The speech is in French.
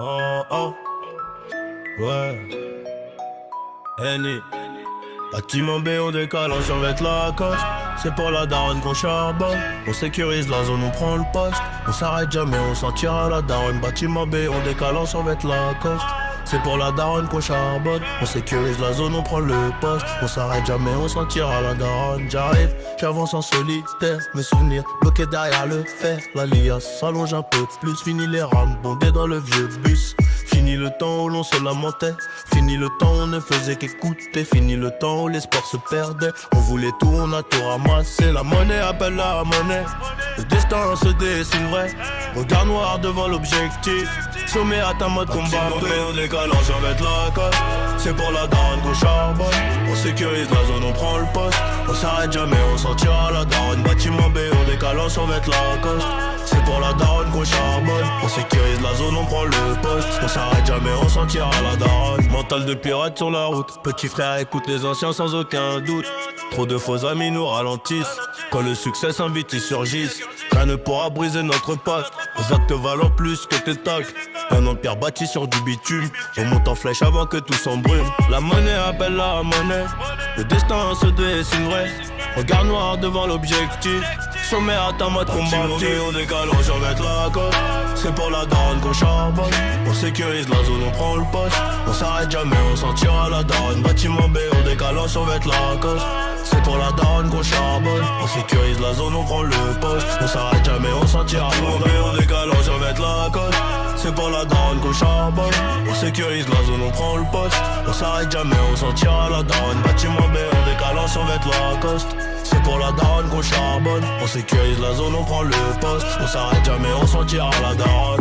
Oh oh, ouais. Henny. Bâtiment B, on décale, on survête la coste. C'est pour la daronne qu'on charbonne. On sécurise la zone, on prend le poste. On s'arrête jamais, on s'en tire à la daronne. Bâtiment B, on décale, on survête la coste. C'est pour la daronne qu'on charbonne. On sécurise la zone, on prend le poste. On s'arrête jamais, on s'en tire à la daronne. J'arrive, j'avance en solitaire. Mes souvenirs bloqués derrière le fer. La liasse s'allonge un peu plus. Fini les rames bondées dans le vieux bus. Fini le temps où l'on se lamentait. Fini le temps où on ne faisait qu'écouter. Fini le temps où l'espoir se perdait. On voulait tout, on a tout ramassé. La monnaie appelle la monnaie. Le destin se dessine vrai. Regard noir devant l'objectif. Sommet à ta mode combat. On décale, on survête la cote. C'est pour la daronne qu'on charbonne. On sécurise la zone, on prend le poste. On s'arrête jamais, on s'en tire à la daronne. Bâtiment B, on décale, on survête la cote. C'est pour la daronne qu'on charbonne. On sécurise la zone, on prend le poste. On s'arrête jamais, on s'en tire à la daronne. Mental de pirate sur la route. Petit frère écoute les anciens sans aucun doute. Trop de faux amis nous ralentissent. Quand le succès s'invite, ils surgissent. Rien ne pourra briser notre pacte. Nos actes valent plus que tes tacts. Un empire bâti sur du bitume. On monte en flèche avant que tout s'embrume. La monnaie appelle la monnaie. Le destin se dessine vrai. Regard noir devant l'objectif. Sommet à ta mode combatif. On décale, on survête la cote. C'est pour la daronne qu'on charbonne. On sécurise la zone, on prend le poste. On s'arrête jamais, on s'en tire à la daronne. Bâtiment B, on décale, on survête la cote. C'est pour la daronne qu'on charbonne. On sécurise la zone, on prend le poste. On s'arrête jamais, on s'en tire à la daronne. On décale, on survête la cote. C'est pour la daronne qu'on charbonne. On sécurise la zone, on prend le poste. On s'arrête jamais, on s'en tire à la daronne. Bâtiment B, on décale, on survête la coste. C'est pour la daronne qu'on charbonne. On sécurise la zone, on prend le poste. On s'arrête jamais, on s'en tire à la daronne.